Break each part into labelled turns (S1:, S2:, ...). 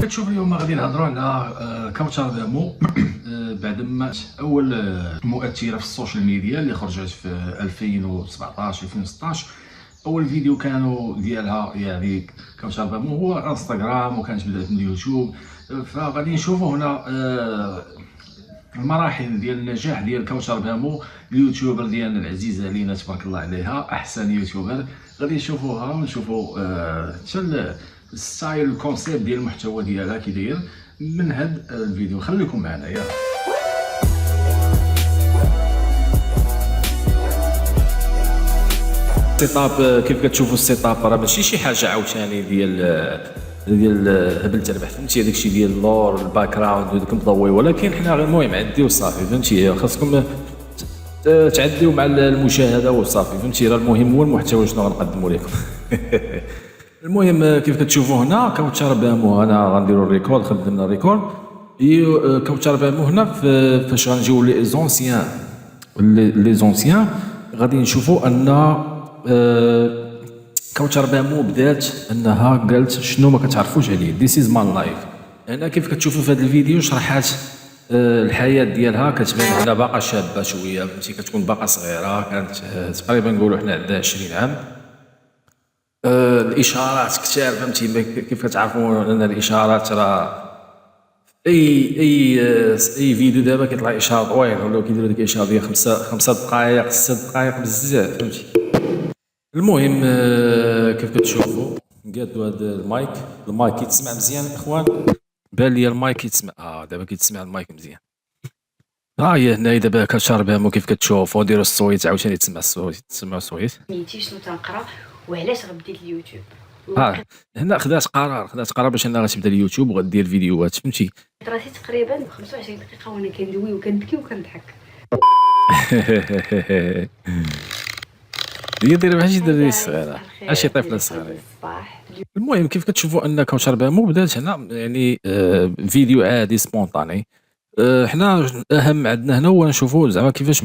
S1: كتشوف اليوم غادي نهضروا على كوثر دامو. بعد ما اول مؤثره في السوشيال ميديا اللي خرجت في 2017 2016. اول فيديو كانوا ديالها يعني كوثر دامو هو انستغرام، وكانت بدات من اليوتيوب. فغادي نشوفوا هنا المراحل ديال النجاح ديال كوثر دامو، اليوتيوبر ديالنا العزيزه علينا تبارك الله عليها، احسن يوتيوبر. غادي نشوفوها ونشوفوا حتى الستايل الكونسيبت ديال المحتوى ديالها كي داير من هاد الفيديو. خليكم معنا يا سيت اب. كيف كتشوفوا السيت اب راه ماشي شي حاجه عاوتاني ديال هبل تربح، فهمتي؟ هذاك الشيء ديال اللور الباك جراوند وداك مضوي، ولكن حنا غير المهم عديو صافي، فهمتي؟ خاصكم تعديو مع المشاهده وصافي، فهمتي؟ راه المهم هو المحتوى شنو غنقدموا لكم. المهم كيف كتشوفوا هنا كوثر دامو، انا غنديروا الريكورد، خدمنا الريكورد. كوثر دامو هنا فاش غنجيو لي زونسيان غادي نشوفوا ان كوثر دامو بدات انها قالت شنو ما كتعرفوش عليه، ذيس از ماي لايف. هنا كيف كتشوفوا في هذا الفيديو شرحات الحياه ديالها، كتبان هنا باقا شابه شويه، فهمتي؟ كتكون باقا صغيره، كانت تقريبا نقولوا حنا عندها 20 عام. الاشارات كثار، فهمتي؟ كيف كتعرفوا ان الاشارات راه اي فيديو دابا كيطلع اشاره طويل، ولا كيديروا ديك الاشاره ديال 5 دقائق 6 دقائق بزاف، فهمتي؟ المهم كيف كتشوفوا قادوا هذا المايك كيتسمع مزيان اخوان؟ بان لي المايك كيتسمع، دابا كيتسمع المايك مزيان. هي هنا دابا كوثر دامو كيف كتشوفوا نديروا الصويت عاوتاني تسمع الصويت، تسمعوا الصويت.
S2: سميتي شنو تنقرا وعلاش غبديت اليوتيوب؟
S1: هنا خدات قرار باش انها غتبدا اليوتيوب وغدير فيديوهات، فهمتي؟
S2: راسي تقريبا 25 دقيقه وانا كندوي وكنبكي وكنضحك.
S1: هي دايره بحال شي دري صغيره، بحال شي طفله صغيره. المهم كيف كتشوفوا ان كوثر دامو بدات هنا يعني فيديو عادي سبونطاني. حنا اهم عندنا هنا هو نشوفوا زعما كيفاش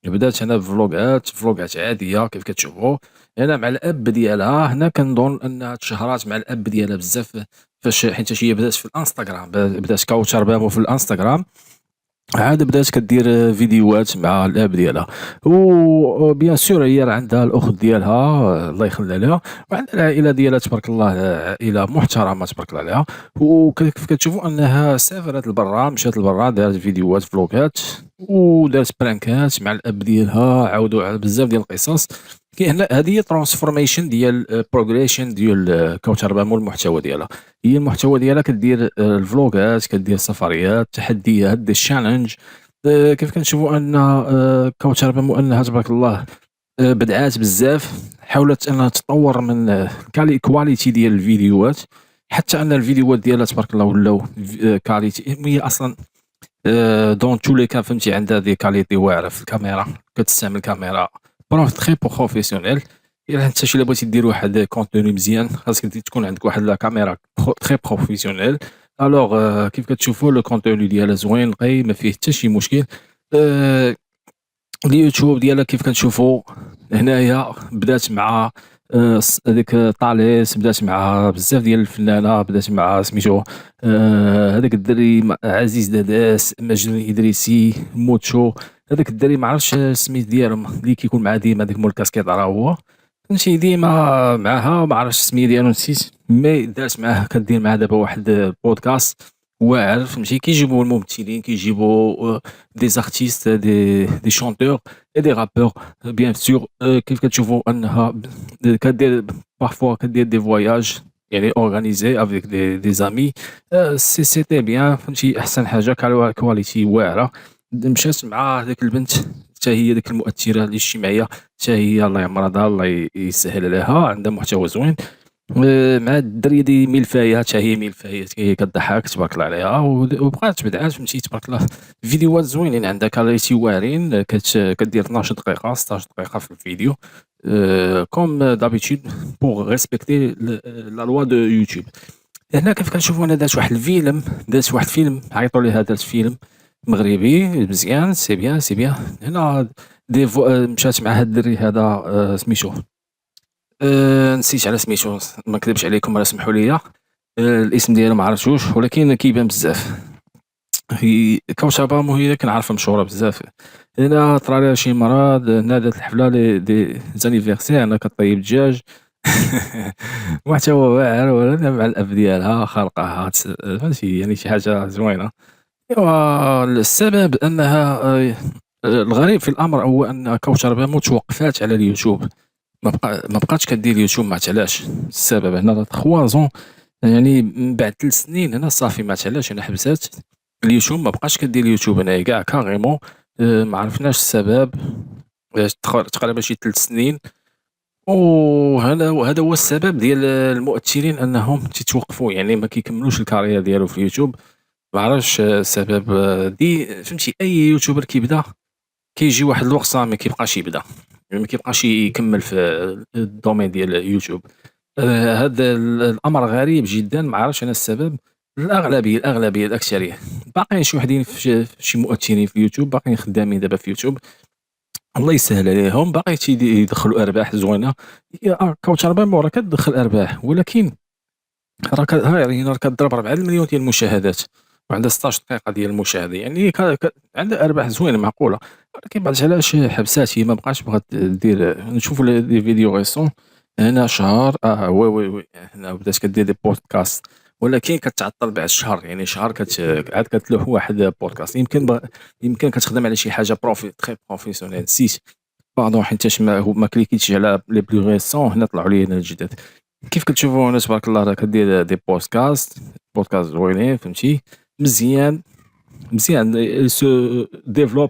S1: بدات هنا فلوغات عاديه كيف كتشوفوا هنا مع الاب ديالها. هنا كنظن انها تشهرات مع الاب ديالها بزاف، فاش حيت هي بدات في الانستغرام، بدات كوثر دامو في الانستغرام، عاد بدات كدير فيديوهات مع الاب ديالها. و بيان سور هي راه عندها الاخت ديالها الله يخليها لها، وعندها العائله ديالها تبارك الله، عائله محترمه تبارك الله عليها. وكيف كتشوفوا انها سافرت لبرا، مشات لبرا، دارت فيديوهات فلوغات ودارت برانكات مع الاب ديالها، عاودوا على بزاف ديال القصص. هنا هذه هي ترانسفورميشن ديال بروغريشن ديال كوثر دامو. المحتوى ديالها هي المحتوى ديالها كدير الفلوغات، كدير سفريات، تحديات، دي الشالنج. كيف كنشوفوا ان كوثر دامو انها تبارك الله بدعات بزاف، حاولت انها تطور من كواليتي ديال الفيديوهات، حتى ان الفيديوهات ديالها تبارك الله ولاو كاليتي. هي اصلا دون تو لي كان، فهمتي؟ عندها دي كاليتي واعره في الكاميرا، كتستعمل كاميرا تري بروفيسيونيل. الا انت شي بغيتي دير واحد كونتوني مزيان خاصك تكون عندك واحد لا كاميرا تري بروفيسيونيل. الوغ كيف كتشوفوا لو كونتوني ديالها زوين نقي، ما فيه حتى شي مشكل. اليوتيوب ديالها كيف كنشوفوا هنايا بدات مع هذيك طاليس، بدات مع بزاف ديال الفنانه، بدات مع سميتو هذاك الدري عزيز داداس، مجد الادريسي، موتشو، هذاك الدري ما عرفتش السميت ديالهم اللي كيكون مع ديما ديك مول الكاسكيط، راه هو فهمتي ديما معها، ما عرفتش السميه ديالو نسيت، مي دارت معاه كدير معاه دابا واحد بودكاست واعر، فهمتي؟ كيجيبوا الممثلين، كيجيبوا دي زارتيست، دي شونتور اي دي رابور بيان سور. كيف كتشوفوا انها كدير بارفوا كدير دي فواياج يعني اورغانيزي افيك دي زامي. سيتي بيان، فهمتي؟ احسن حاجه كواليتي واعره. مشات مع هذيك البنت حتى هي ديك المؤثره الاجتماعيه، حتى هي الله يعمرها الله يسهل عليها، عندها محتوى زوين. مع الدريه دي ملفايه، حتى هي ملفايه، هي كضحك تبارك الله عليها، وبقات بدعات، فهمتي؟ تبارك الله فيديوهات زوينين، عندها كاليتي واعرين، كدير 12 دقيقه 16 دقيقه في الفيديو، كوم دابيتود بوغ ريسبكتي لا لوا دو يوتيوب. هنا كيف كنشوفوا انا دارت واحد فيلم عيطوا ليها، دارت فيلم مغربي مزيان، سي بيان. هنا مشات مع هاد الدري هذا سميتو نسيت على سميتو، ما نكذبش عليكم راه سمحوا لي. الاسم ديالو ما عرفتوش ولكن كيبان بزاف. هي كوثر هي كنعرفها مشهورة بزاف. هنا طرا ليها شي مرض، هنا دارت الحفلة دي زانيفرسير، هنا كطيب الدجاج. وحتى هو واعر ولا مع الأب ديالها خالقها فهمتي، يعني شي حاجة زوينة. إيوا السبب أنها الغريب في الأمر هو أن كوثر بامو توقفات على اليوتيوب، ما بقاتش كدير اليوتيوب، ما عرفت علاش. السبب هنا 3 ans، يعني من بعد 3 سنين هنا صافي ما عرفت علاش هنا حبسات اليوتيوب، ما بقاش كدير اليوتيوب هنايا كاع كاريمون. ما عرفناش السبب. تقريبا شي 3 سنين، وهذا هو السبب ديال المؤثرين انهم تيتوقفوا، يعني ما كيكملوش الكارير ديالو في اليوتيوب. ما عرفتش السبب. دي فهمتي اي يوتيوبر كيبدا كيجي واحد الوقت صافي ما كيبقاش يبدا، يعني ما كيبقاش يكمل في الدومين ديال اليوتيوب. هذا الامر غريب جدا، ما عرفتش انا السبب. الاغلبيه الاكثريه باقيين شي وحدين شي مؤثرين في اليوتيوب باقيين خدامين دابا في اليوتيوب، الله يسهل عليهم، باقي يدخلوا ارباح زوينه. كوثر بامو راه كتدخل ارباح، ولكن راه كضرب 4 مليون ديال المشاهدات وعندها 16 دقيقه ديال المشاهده، يعني عندها ارباح زوينه معقوله. ولكن بعد علاش حبسات، هي ما بقاش بغات دير. نشوفوا لي فيديو ريسون هنا شهر، وي هنا بدات كدير دي بودكاست، ولكن كتعطل بعد شهر، يعني شهر عاد كتلوح واحد بودكاست. يمكن كتخدم على شي حاجه تري بروفيسيونيل، نسيت باردون حيتاش ما كليكيتش على لي بلو ريسون، هنا طلعوا لي هنا الجداد. كيف كتشوفوا هنا تبارك الله راه كدير دي بودكاست زوينين، فهمتي، مزيان سو ديفلوب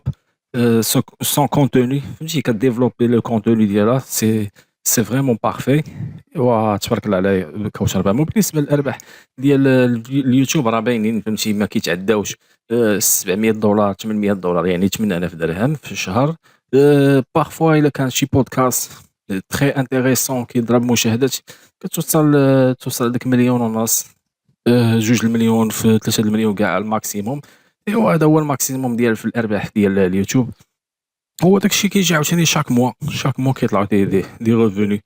S1: سون كونتوني، فهمتي، كديفلوبي لو كونتوني ديالها، سي فريمون بارفي. تبارك الله عليه كوثر بامو. بالنسبه للارباح ديال اليوتيوب راه باينين، فهمتي، ما كيتعداوش $700 $800، يعني 8000 درهم في الشهر. بارفوا الا كان شي بودكاست تري انتريسون كيضرب مشاهدات توصل لديك 1.5 مليون، 2 المليون في 3 المليون كاع الماكسيموم. ايوا هذا هو الماكسيموم ديال في الارباح ديال اليوتيوب. هو داكشي كيجي عاوتاني شاك موا كيطلعوا دي ريفوني.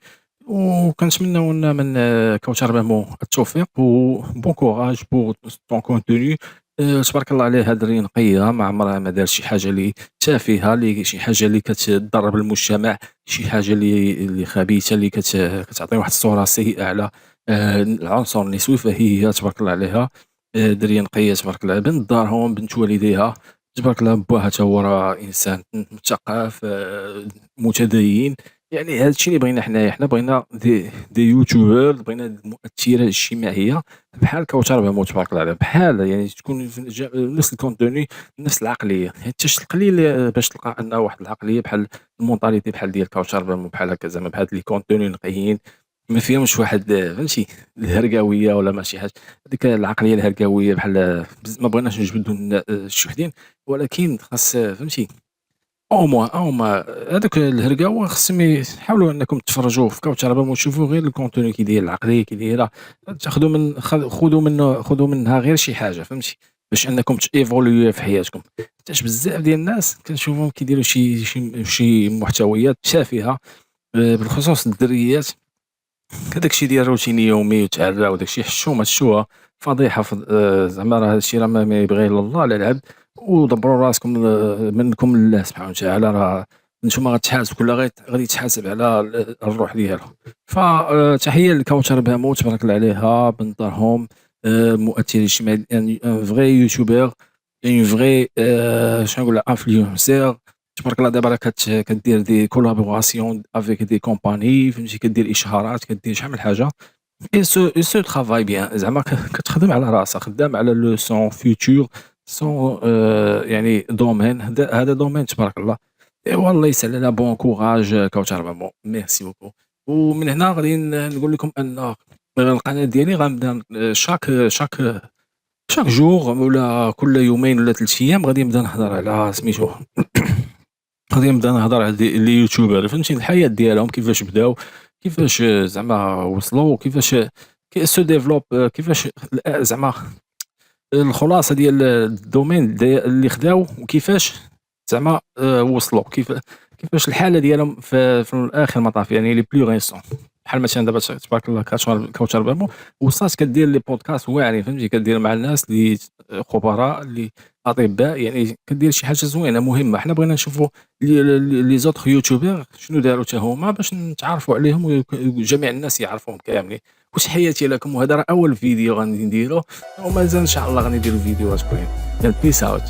S1: وكنتمناو لنا من كوثر بامو التوفيق و بون كوراج بور طون كونتوني. تبارك الله عليه، هاد الدريه نقيه، ما عمرها ما دار شي حاجه اللي تافهه، اللي شي حاجه اللي كتضرب المجتمع، شي حاجه اللي خبيثه، اللي كتعطي واحد الصوره سيئه على العنصر النسوي. فهي تبارك الله عليها دريه نقيه تبارك الله، بنت دارهم، بنت والديها، تبارك الله. باها تا هو راه انسان مثقف متدين. يعني هذا الشيء اللي بغينا حنايا، حنا بغينا دي يوتيوبر، بغينا المؤثره الاجتماعيه بحال كوثر بامو تبارك الله عليها، بحال يعني تكون نفس الكونتوني، نفس العقليه. حيت قليل باش تلقى عندنا واحد العقليه بحال المونطاليتي بحال ديال كوثر بامو، بحال هكا زعما بحال لي كونتوني نقيين، ما فيهمش واحد فهمتي الهرقاويه ولا ماشي حاجه. هذيك العقليه الهرقاويه بحال ما بغيناش نجبدوا شي وحدين، ولكن خاص فهمتي او موان هذاك الهرقاوه خصهم يحاولوا انكم تفرجوا في كوثر بامو، تشوفوا غير الكونتوني كي داير، العقليه كي دايره، تاخذوا خذوا منها غير شي حاجه، فهمتي، باش انكم تيفوليو في حياتكم. حيتاش بزاف ديال الناس كنشوفهم كيديروا شي محتويات تافهه، بالخصوص الدريات. هذاك الشيء ديال روتيني يومي وتعرى، وداك الشيء حشومه تشوها فضيحه. زعما راه هذا الشيء راه ما يبغيه الا الله على العبد. ودبروا راسكم منكم لله سبحانه وتعالى، راه نتوما غتحاسب، كل غادي يتحاسب على الروح ديالو. فتحيه لكوثر بامو تبارك الله عليها، بنت دارهم، مؤثر اجتماعي، ان فغي يوتيوبر، اون فغي شنو نقول، انفلونسور تبارك الله. دابا راه كدير دي كولابوراسيون افيك دي كومباني، فهمتي، كدير اشهارات، كدير شحال من حاجه. اي سو ترافاي بيان، زعما كتخدم على راسها، خدام على لو سون فيوتور، سون يعني دومين، هذا دومين تبارك الله. ايوا الله يسهل لنا، بون كوراج كوثر بامو، ميرسي بوكو. ومن هنا غادي نقول لكم ان القناه ديالي غنبدا شاك جور ولا كل يومين ولا 3 ايام غادي نبدا نهضر على سميتو، غادي نبدا نهضر على لي يوتيوبر، فهمتي، الحياة ديالهم كيفاش بداو، كيفاش زعما وصلوا، كيفاش سو ديفلوب، كيفاش زعما الخلاصة ديال الدومين اللي خداو، وكيفاش زعما وصلوا، كيفاش الحالة ديالهم في الآخر المطاف، يعني لي بلو ريسون، بحال مثلا دابا تبارك الله كوثر بامو وصلت كدير لي بودكاست واعرين فهمتي، كدير مع الناس اللي خبراء اللي أطباء، يعني كدير شي حاجة زوينة مهمة. حنا بغينا نشوفوا لي زوطخ يوتيوبر شنو داروا حتى هما باش نتعرفوا عليهم وجميع الناس يعرفوهم كاملين. وتحياتي لكم، وهذا راه أول فيديو غادي نديرو ومازال إن شاء الله غادي نديرو فيديوهات أخرين. يلا بيس اوت.